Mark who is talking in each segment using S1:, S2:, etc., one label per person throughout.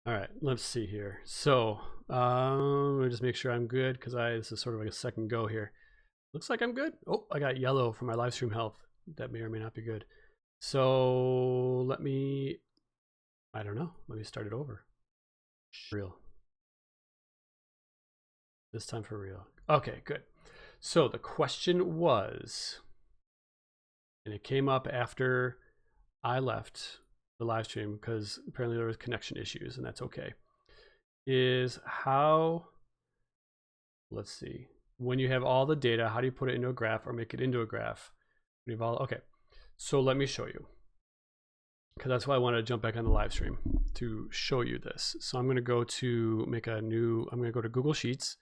S1: All right, let's see here. So let me just make sure I'm good because this is sort of like a second go here. Looks like I'm good. Oh, I got yellow for my live stream health. That may or may not be good. So I don't know. Let me start it over. Real. This time for real. Okay, good. So the question was, and it came up after I left the live stream because apparently there was connection issues, and that's okay. Is how, let's see, when you have all the data, how do you put it into a graph or make it into a graph? Okay, so let me show you, because that's why I wanted to jump back on the live stream to show you this. So I'm going to go to I'm going to go to Google Sheets.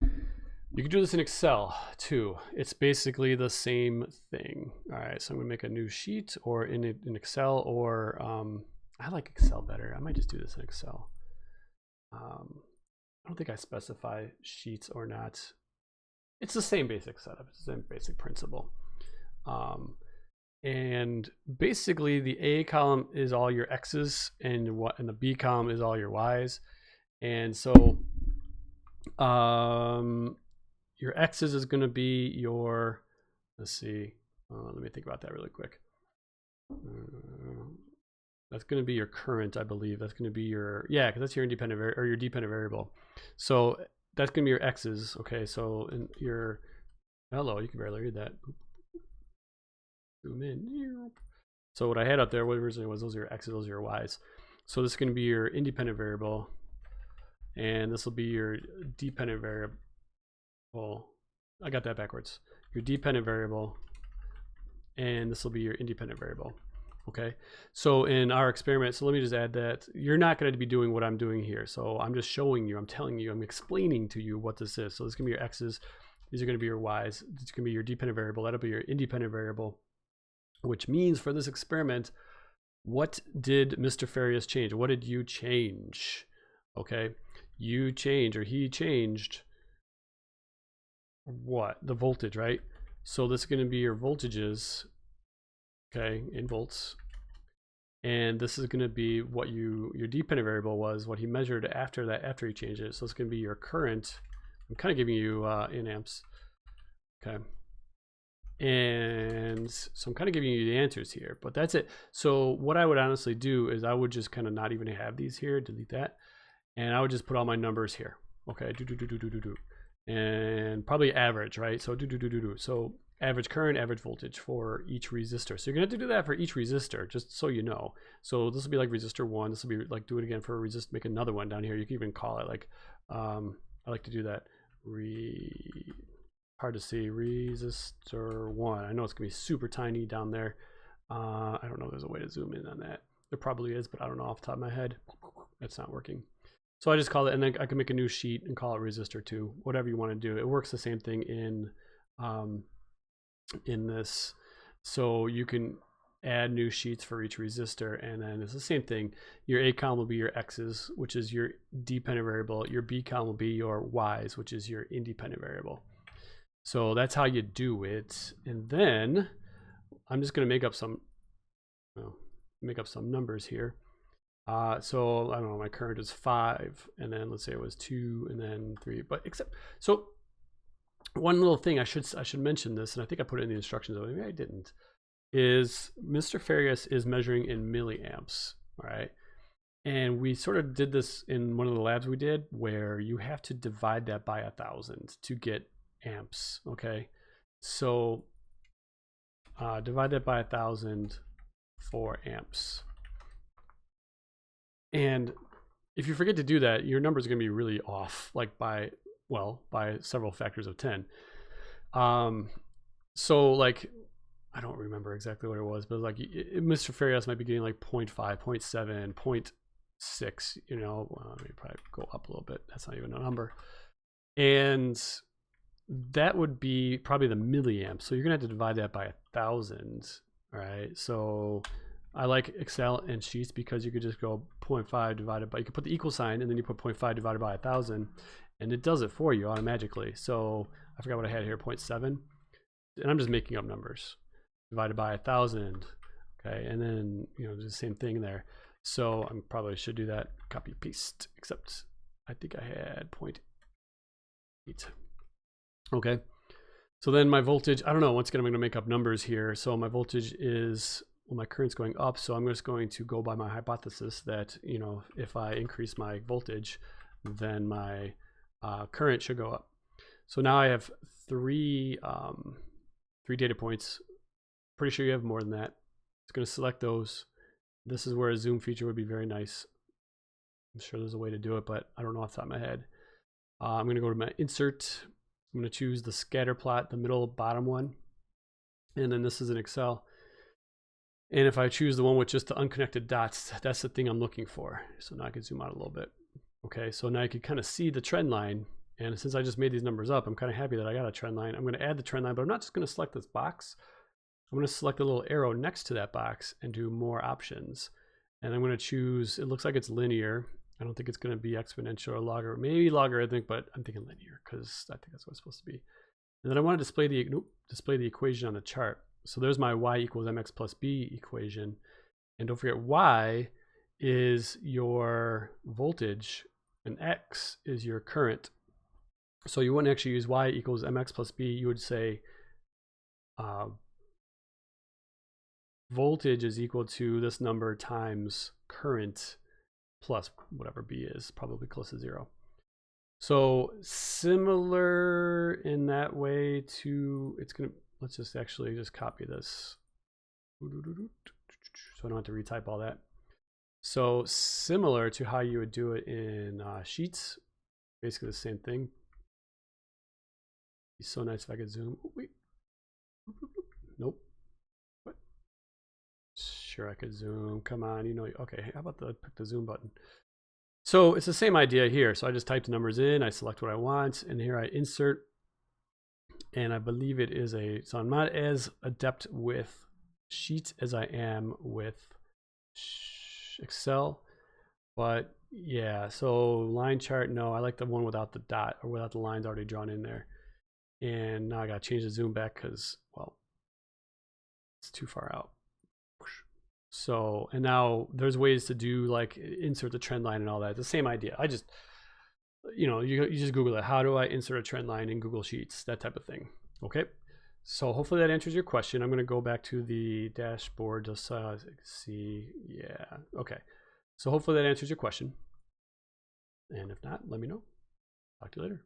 S1: You can do this in Excel too. It's basically the same thing. All right, so I'm gonna make a new sheet or in Excel, or I like Excel better. I might just do this in Excel. I don't think I specify sheets or not. It's the same basic setup. It's the same basic principle. And basically the A column is all your X's and the B column is all your Y's. And so your X's is going to be your, let's see, let me think about that really quick. That's going to be your current, I believe. That's going to be your, yeah, because that's your independent or your dependent variable. So that's going to be your X's. Okay, so in your, hello, you can barely read that. Zoom in. So what I had up there, what originally was, those are your X's, those are your Y's. So this is going to be your independent variable, and this will be your dependent variable. Well, I got that backwards. Your dependent variable, and this will be your independent variable. Okay, so in our experiment, so let me just add that you're not going to be doing what I'm doing here. So I'm just showing you, I'm telling you, I'm explaining to you what this is. So this is going to be your X's, these are going to be your Y's, it's going to be your dependent variable, that'll be your independent variable, which means for this experiment, what did Mr. Farias change? What did you change? Okay, you changed, or he changed what? The voltage, right? So this is going to be your voltages, okay, in volts. And this is going to be what your dependent variable was, what he measured after that, after he changed it. So it's going to be your current. I'm kind of giving you in amps. Okay. And so I'm kind of giving you the answers here, but that's it. So what I would honestly do is I would just kind of not even have these here, delete that. And I would just put all my numbers here. Okay, and probably average, right? So so average current, average voltage for each resistor. So you're gonna have to do that for each resistor, just so you know. So this will be like resistor 1. This will be like, do it again for a resistor, make another one down here. You can even call it like, I like to do that. Hard to see, resistor 1. I know it's gonna be super tiny down there. I don't know if there's a way to zoom in on that. There probably is, but I don't know off the top of my head. That's not working. So I just call it, and then I can make a new sheet and call it resistor 2, whatever you want to do. It works the same thing in this. So you can add new sheets for each resistor, and then it's the same thing. Your A column will be your X's, which is your dependent variable. Your B column will be your Y's, which is your independent variable. So that's how you do it. And then I'm just going to make up some numbers here. So I don't know, my current is 5, and then let's say it was 2, and then 3. But except, so one little thing I should mention this, and I think I put it in the instructions, but maybe I didn't, is Mr. Farias is measuring in milliamps, all right? And we sort of did this in one of the labs we did, where you have to divide that by 1,000 to get amps, okay? So divide that by 1,000 for amps. And if you forget to do that, your number is going to be really off, like by several factors of 10. So like, I don't remember exactly what it was, but like Mr. Farias might be getting like 0.5, 0.7, 0.6, you know, let me probably go up a little bit. That's not even a number. And that would be probably the milliamp. So you're going to have to divide that by 1,000, right? So I like Excel and Sheets because you could just go 0.5 divided by, you could put the equal sign and then you put 0.5 divided by 1,000 and it does it for you automatically. So I forgot what I had here, 0.7, and I'm just making up numbers, divided by 1,000. Okay, and then, you know, the same thing there. So I probably should do that, copy paste, except I think I had 0.8. Okay. So then my voltage, I don't know, once again, I'm going to make up numbers here. So my voltage is, well, my current's going up. So I'm just going to go by my hypothesis that, you know, if I increase my voltage, then my current should go up. So now I have three data points. Pretty sure you have more than that. It's going to select those. This is where a zoom feature would be very nice. I'm sure there's a way to do it, but I don't know off the top of my head. I'm going to go to my insert. I'm going to choose the scatter plot, the middle bottom one. And then this is in Excel. And if I choose the one with just the unconnected dots, that's the thing I'm looking for. So now I can zoom out a little bit. Okay, so now you can kind of see the trend line. And since I just made these numbers up, I'm kind of happy that I got a trend line. I'm going to add the trend line, but I'm not just going to select this box. I'm going to select the little arrow next to that box and do more options. And I'm going to choose, it looks like it's linear. I don't think it's going to be exponential or logarithmic, maybe logarithmic, but I'm thinking linear because I think that's what it's supposed to be. And then I want to display the equation on the chart. So there's my y equals mx plus b equation. And don't forget, y is your voltage and x is your current. So you wouldn't actually use y equals mx plus b. You would say voltage is equal to this number times current plus whatever b is, probably close to 0. So similar in that way to, it's gonna, let's just actually just copy this so I don't have to retype all that. So similar to how you would do it in Sheets, basically the same thing. It'd be so nice if I could zoom. Oh, wait. Nope. What? Sure, I could zoom. Come on, you know. Okay, how about pick the zoom button? So it's the same idea here. So I just type the numbers in, I select what I want, and here I insert. And I believe it is so I'm not as adept with Sheets as I am with Excel. But yeah, so line chart, no, I like the one without the dot or without the lines already drawn in there. And now I got to change the zoom back because, well, it's too far out. So, and now there's ways to do like insert the trend line and all that. It's the same idea. I just, you know, you just Google it. How do I insert a trend line in Google Sheets? That type of thing. Okay. So hopefully that answers your question. I'm going to go back to the dashboard just so see. Yeah. Okay. So hopefully that answers your question. And if not, let me know. Talk to you later.